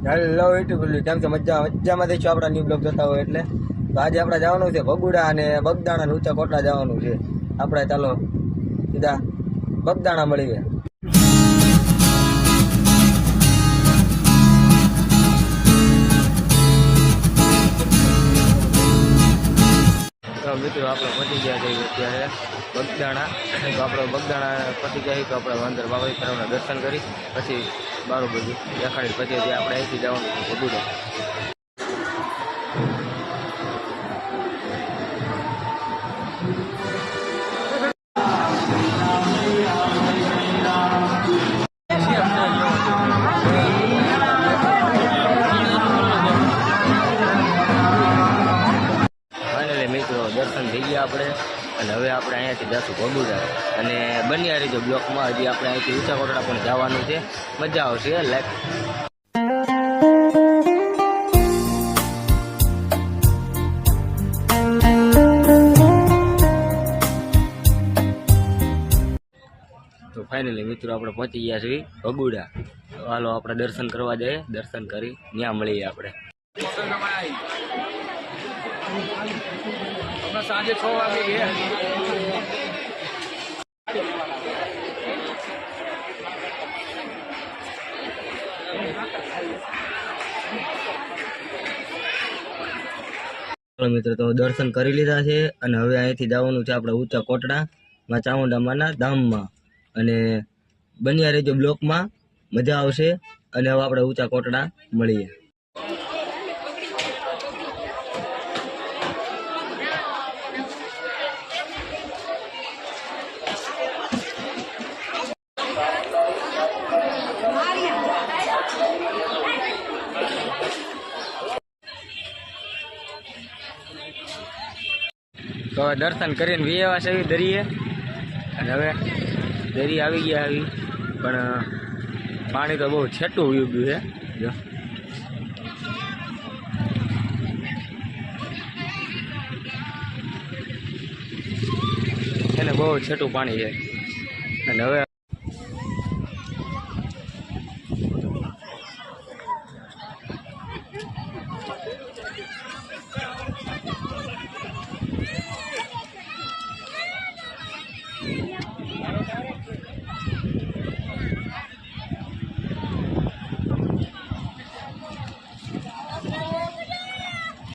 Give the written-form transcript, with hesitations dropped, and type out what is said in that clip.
Hello YouTube કેમ છો? મજામાં દેખો આપણા ન્યૂ બ્લોગ જોતા હોય એટલે તો આજે આપણે જવાનું છે ભગુડા અને બગદાણા અને ઊંચા કોટડા જવાનું છે આપણે. ચાલો સીધા બગદાણા મળીએ. તો મિત્રો આપણે પહોંચી ગયા છીએ અત્યારે બગદાણા. તો આપણે બગદાણા પહોંચી ગયા તો આપણે અંદર બાબા તરફના દર્શન કરી પછી બારું બધું દેખાડી પછી આપણે અહીંથી જવાનું છે ભગુડા. મિત્રો દર્શન થઈ ગયા આપણે અને હવે આપણે અહીંયાથી જઈશું ભગુડા અને બન્યા રહીજો બ્લોકમાં. હજી આપણે અહીંથી ઊંચા કોટડા પણ જવાનું છે, મજા આવશે. લાઈક તો ફાઇનલી મિત્રો આપણે પહોંચી ગયા છીએ ભગુડા. હાલો આપણે દર્શન કરવા જઈએ, દર્શન કરી ત્યાં મળીએ આપણે. સાંજે 6 વાગે ગયા. મિત્રો તો દર્શન કરી લીધા છે અને હવે અહીંથી જવાનું છે આપણે ઊંચા કોટડામાં ચામુંડામાના ધામમાં. અને બન્યા રહેજો બ્લોકમાં, મજા આવશે. અને હવે આપણે ઊંચા કોટડા મળીએ. તો દર્શન કરીને વિયેવા છે દરિયે અને હવે દરિયે આવી ગયા આવી પણ પાણી તો બહુ છેટું ઉગ્યું છે. જો એને બહુ છેટું પાણી છે અને હવે